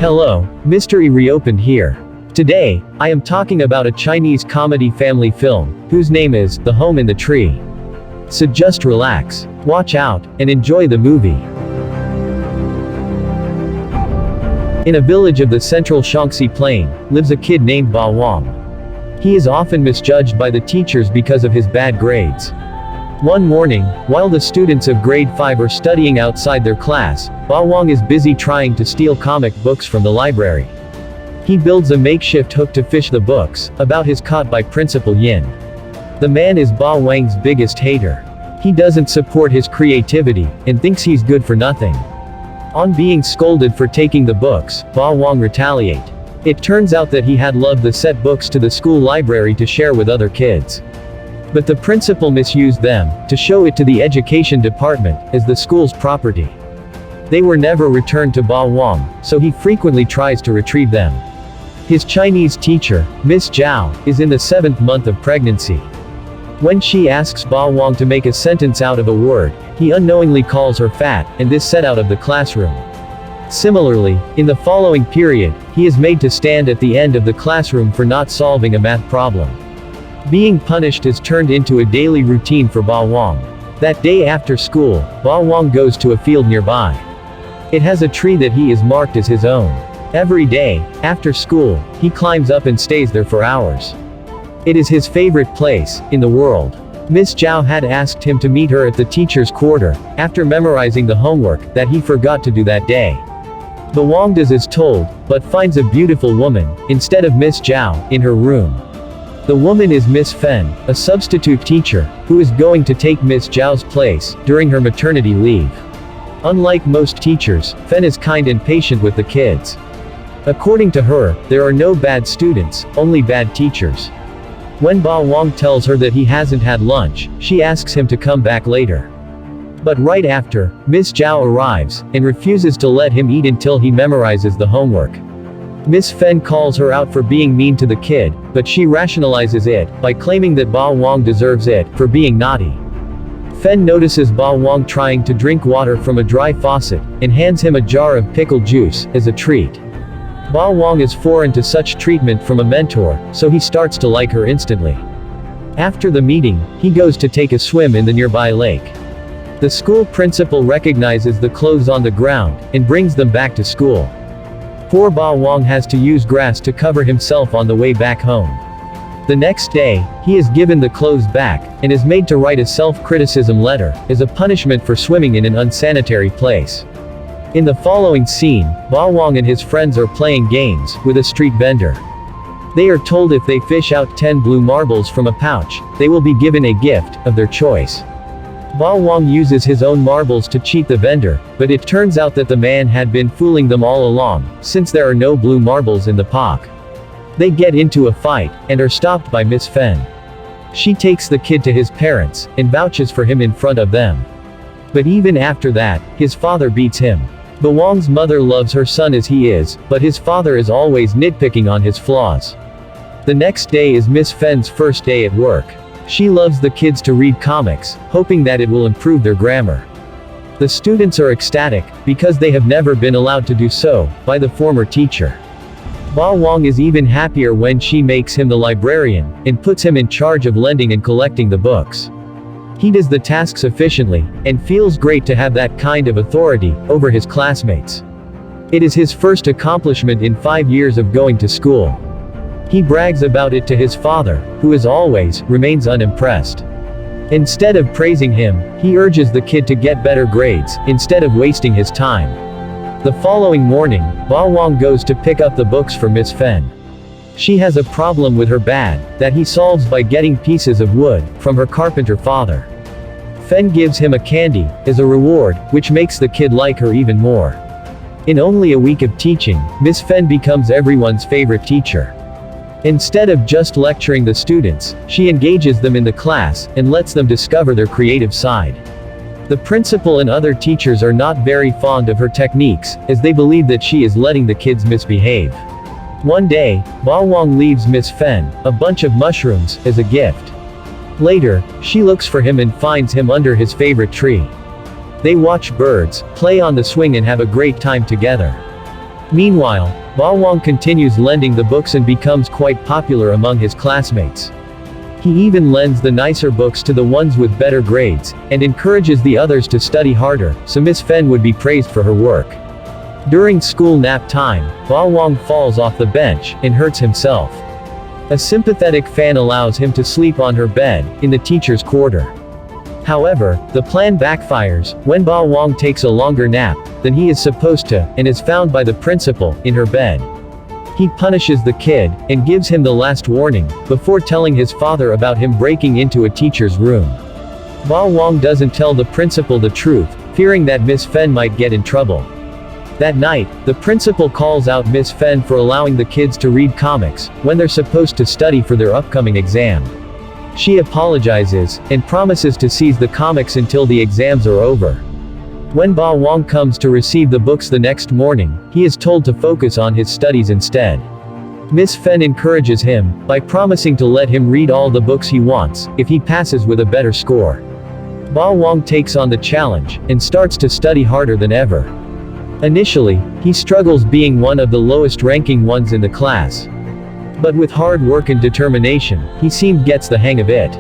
Hello, Mystery Reopened here. Today, I am talking about a Chinese comedy family film, whose name is The Home in the Tree. So just relax, watch out, and enjoy the movie. In a village of the central Shaanxi Plain, lives a kid named Ba-Wang. He is often misjudged by the teachers because of his bad grades. One morning, while the students of grade 5 are studying outside their class, Ba-Wang is busy trying to steal comic books from the library. He builds a makeshift hook to fish the books, about his caught by Principal Yin. The man is Ba-Wang's biggest hater. He doesn't support his creativity, and thinks he's good for nothing. On being scolded for taking the books, Ba-Wang retaliates. It turns out that he had loved the set books to the school library to share with other kids. But the principal misused them, to show it to the education department, as the school's property. They were never returned to Ba-Wang, so he frequently tries to retrieve them. His Chinese teacher, Miss Zhao, is in the 7th month of pregnancy. When she asks Ba-Wang to make a sentence out of a word, he unknowingly calls her fat, and this set out of the classroom. Similarly, in the following period, he is made to stand at the end of the classroom for not solving a math problem. Being punished is turned into a daily routine for Ba-Wang. That day after school, Ba-Wang goes to a field nearby. It has a tree that he is marked as his own. Every day, after school, he climbs up and stays there for hours. It is his favorite place in the world. Miss Zhao had asked him to meet her at the teacher's quarter, after memorizing the homework that he forgot to do that day. Ba-Wang does as told, but finds a beautiful woman, instead of Miss Zhao, in her room. The woman is Miss Fen, a substitute teacher, who is going to take Miss Zhao's place, during her maternity leave. Unlike most teachers, Fen is kind and patient with the kids. According to her, there are no bad students, only bad teachers. When Ba-Wang tells her that he hasn't had lunch, she asks him to come back later. But right after, Miss Zhao arrives, and refuses to let him eat until he memorizes the homework. Miss Fen calls her out for being mean to the kid, but she rationalizes it, by claiming that Ba-Wang deserves it, for being naughty. Fen notices Ba-Wang trying to drink water from a dry faucet, and hands him a jar of pickle juice, as a treat. Ba-Wang is foreign to such treatment from a mentor, so he starts to like her instantly. After the meeting, he goes to take a swim in the nearby lake. The school principal recognizes the clothes on the ground, and brings them back to school. Poor Ba-Wang has to use grass to cover himself on the way back home. The next day, he is given the clothes back, and is made to write a self-criticism letter, as a punishment for swimming in an unsanitary place. In the following scene, Ba-Wang and his friends are playing games, with a street vendor. They are told if they fish out 10 blue marbles from a pouch, they will be given a gift, of their choice. Ba-Wang uses his own marbles to cheat the vendor, but it turns out that the man had been fooling them all along, since there are no blue marbles in the pack. They get into a fight, and are stopped by Miss Fen. She takes the kid to his parents, and vouches for him in front of them. But even after that, his father beats him. Ba-Wang's mother loves her son as he is, but his father is always nitpicking on his flaws. The next day is Miss Fen's first day at work. She loves the kids to read comics, hoping that it will improve their grammar. The students are ecstatic, because they have never been allowed to do so, by the former teacher. Ba-Wang is even happier when she makes him the librarian, and puts him in charge of lending and collecting the books. He does the tasks efficiently, and feels great to have that kind of authority, over his classmates. It is his first accomplishment in 5 years of going to school. He brags about it to his father, who as always, remains unimpressed. Instead of praising him, he urges the kid to get better grades, instead of wasting his time. The following morning, Ba-Wang goes to pick up the books for Miss Fen. She has a problem with her bed, that he solves by getting pieces of wood, from her carpenter father. Fen gives him a candy, as a reward, which makes the kid like her even more. In only a week of teaching, Miss Fen becomes everyone's favorite teacher. Instead of just lecturing the students, she engages them in the class, and lets them discover their creative side. The principal and other teachers are not very fond of her techniques, as they believe that she is letting the kids misbehave. One day, Ba-Wang leaves Miss Fen a bunch of mushrooms, as a gift. Later, she looks for him and finds him under his favorite tree. They watch birds, play on the swing and have a great time together. Meanwhile, Ba-Wang continues lending the books and becomes quite popular among his classmates. He even lends the nicer books to the ones with better grades, and encourages the others to study harder, so Miss Fen would be praised for her work. During school nap time, Ba-Wang falls off the bench, and hurts himself. A sympathetic fan allows him to sleep on her bed, in the teacher's quarter. However, the plan backfires, when Ba-Wang takes a longer nap than he is supposed to, and is found by the principal, in her bed. He punishes the kid, and gives him the last warning, before telling his father about him breaking into a teacher's room. Ba-Wang doesn't tell the principal the truth, fearing that Miss Fen might get in trouble. That night, the principal calls out Miss Fen for allowing the kids to read comics, when they're supposed to study for their upcoming exam. She apologizes, and promises to seize the comics until the exams are over. When Ba-Wang comes to receive the books the next morning, he is told to focus on his studies instead. Miss Fen encourages him, by promising to let him read all the books he wants, if he passes with a better score. Ba-Wang takes on the challenge, and starts to study harder than ever. Initially, he struggles being one of the lowest ranking ones in the class. But with hard work and determination, he gets the hang of it.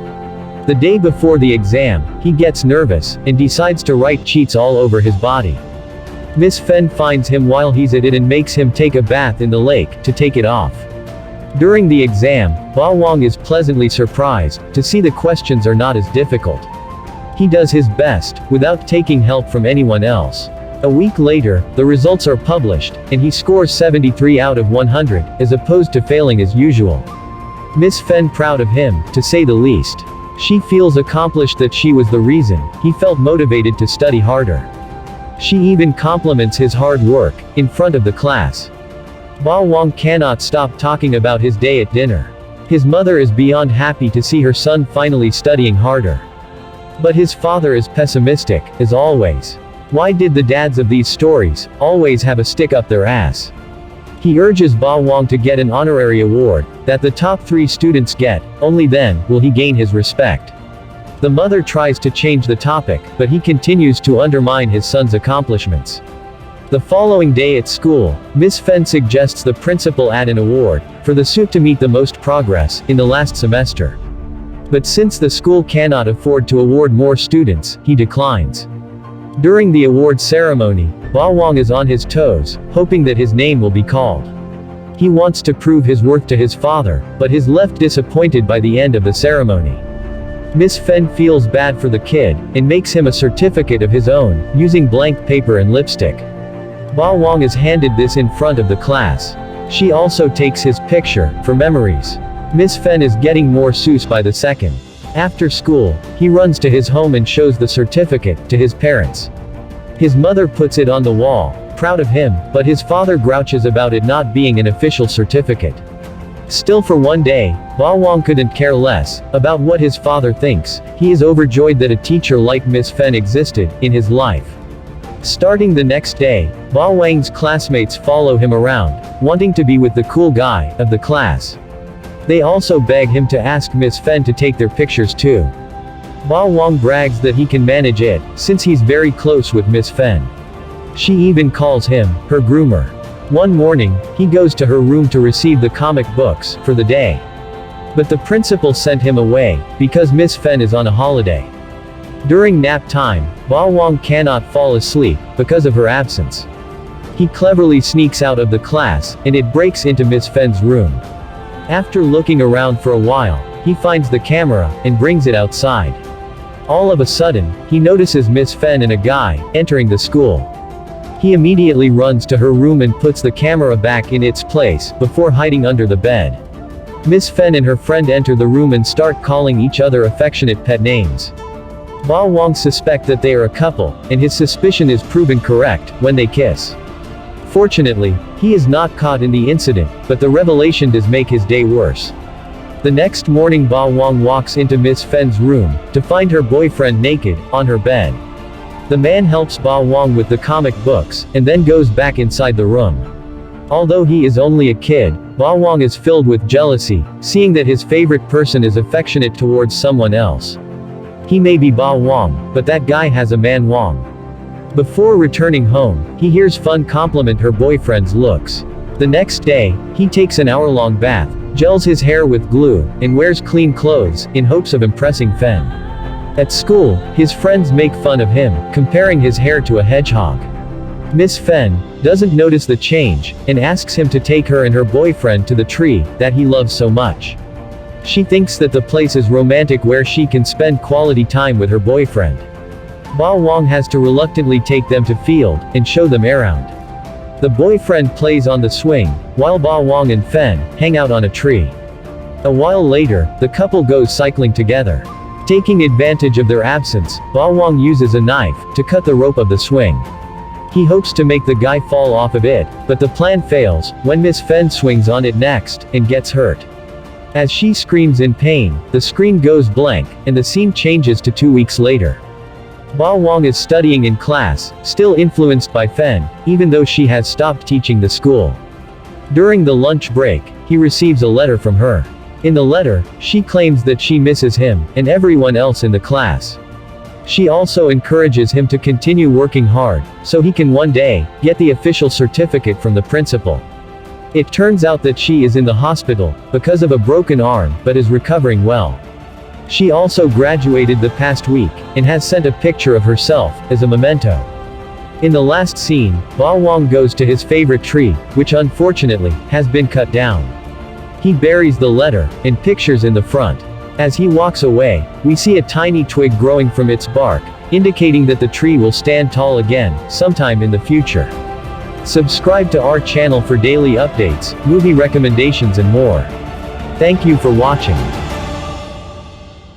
The day before the exam, he gets nervous, and decides to write cheats all over his body. Miss Fen finds him while he's at it and makes him take a bath in the lake, to take it off. During the exam, Ba-Wang is pleasantly surprised, to see the questions are not as difficult. He does his best, without taking help from anyone else. A week later, the results are published, and he scores 73 out of 100, as opposed to failing as usual. Miss Fen proud of him, to say the least. She feels accomplished that she was the reason he felt motivated to study harder. She even compliments his hard work, in front of the class. Ba-Wang cannot stop talking about his day at dinner. His mother is beyond happy to see her son finally studying harder. But his father is pessimistic, as always. Why did the dads of these stories always have a stick up their ass? He urges Ba-Wang to get an honorary award that the top 3 students get, only then will he gain his respect. The mother tries to change the topic, but he continues to undermine his son's accomplishments. The following day at school, Miss Fen suggests the principal add an award for the student to meet the most progress in the last semester. But since the school cannot afford to award more students, he declines. During the award ceremony, Ba-Wang is on his toes, hoping that his name will be called. He wants to prove his worth to his father, but is left disappointed by the end of the ceremony. Miss Fen feels bad for the kid, and makes him a certificate of his own, using blank paper and lipstick. Ba-Wang is handed this in front of the class. She also takes his picture, for memories. Miss Fen is getting more sus by the second. After school, he runs to his home and shows the certificate to his parents. His mother puts it on the wall, proud of him, but his father grouches about it not being an official certificate. Still, for one day, Ba-Wang couldn't care less about what his father thinks. He is overjoyed that a teacher like Miss Fen existed in his life. Starting the next day, Ba-Wang's classmates follow him around, wanting to be with the cool guy of the class. They also beg him to ask Miss Fen to take their pictures too. Ba-Wang brags that he can manage it, since he's very close with Miss Fen. She even calls him her groomer. One morning, he goes to her room to receive the comic books for the day. But the principal sent him away, because Miss Fen is on a holiday. During nap time, Ba-Wang cannot fall asleep, because of her absence. He cleverly sneaks out of the class, and it breaks into Miss Fen's room. After looking around for a while, he finds the camera, and brings it outside. All of a sudden, he notices Miss Fen and a guy entering the school. He immediately runs to her room and puts the camera back in its place, before hiding under the bed. Miss Fen and her friend enter the room and start calling each other affectionate pet names. Ba-Wang suspects that they are a couple, and his suspicion is proven correct when they kiss. Fortunately, he is not caught in the incident, but the revelation does make his day worse. The next morning, Ba-Wang walks into Miss Fen's room to find her boyfriend naked on her bed. The man helps Ba-Wang with the comic books, and then goes back inside the room. Although he is only a kid, Ba-Wang is filled with jealousy, seeing that his favorite person is affectionate towards someone else. He may be Ba-Wang, but that guy has a man Wang. Before returning home, he hears Fen compliment her boyfriend's looks. The next day, he takes an hour-long bath, gels his hair with glue, and wears clean clothes, in hopes of impressing Fen. At school, his friends make fun of him, comparing his hair to a hedgehog. Miss Fen doesn't notice the change, and asks him to take her and her boyfriend to the tree that he loves so much. She thinks that the place is romantic where she can spend quality time with her boyfriend. Ba-Wang has to reluctantly take them to field, and show them around. The boyfriend plays on the swing, while Ba-Wang and Fen hang out on a tree. A while later, the couple goes cycling together. Taking advantage of their absence, Ba-Wang uses a knife to cut the rope of the swing. He hopes to make the guy fall off of it, but the plan fails when Miss Fen swings on it next and gets hurt. As she screams in pain, the screen goes blank, and the scene changes to 2 weeks later. Ba-Wang is studying in class, still influenced by Fen, even though she has stopped teaching the school. During the lunch break, he receives a letter from her. In the letter, she claims that she misses him, and everyone else in the class. She also encourages him to continue working hard, so he can one day get the official certificate from the principal. It turns out that she is in the hospital because of a broken arm, but is recovering well. She also graduated the past week, and has sent a picture of herself as a memento. In the last scene, Ba-Wang goes to his favorite tree, which unfortunately has been cut down. He buries the letter and pictures in the front. As he walks away, we see a tiny twig growing from its bark, indicating that the tree will stand tall again, sometime in the future. Subscribe to our channel for daily updates, movie recommendations and more. Thank you for watching.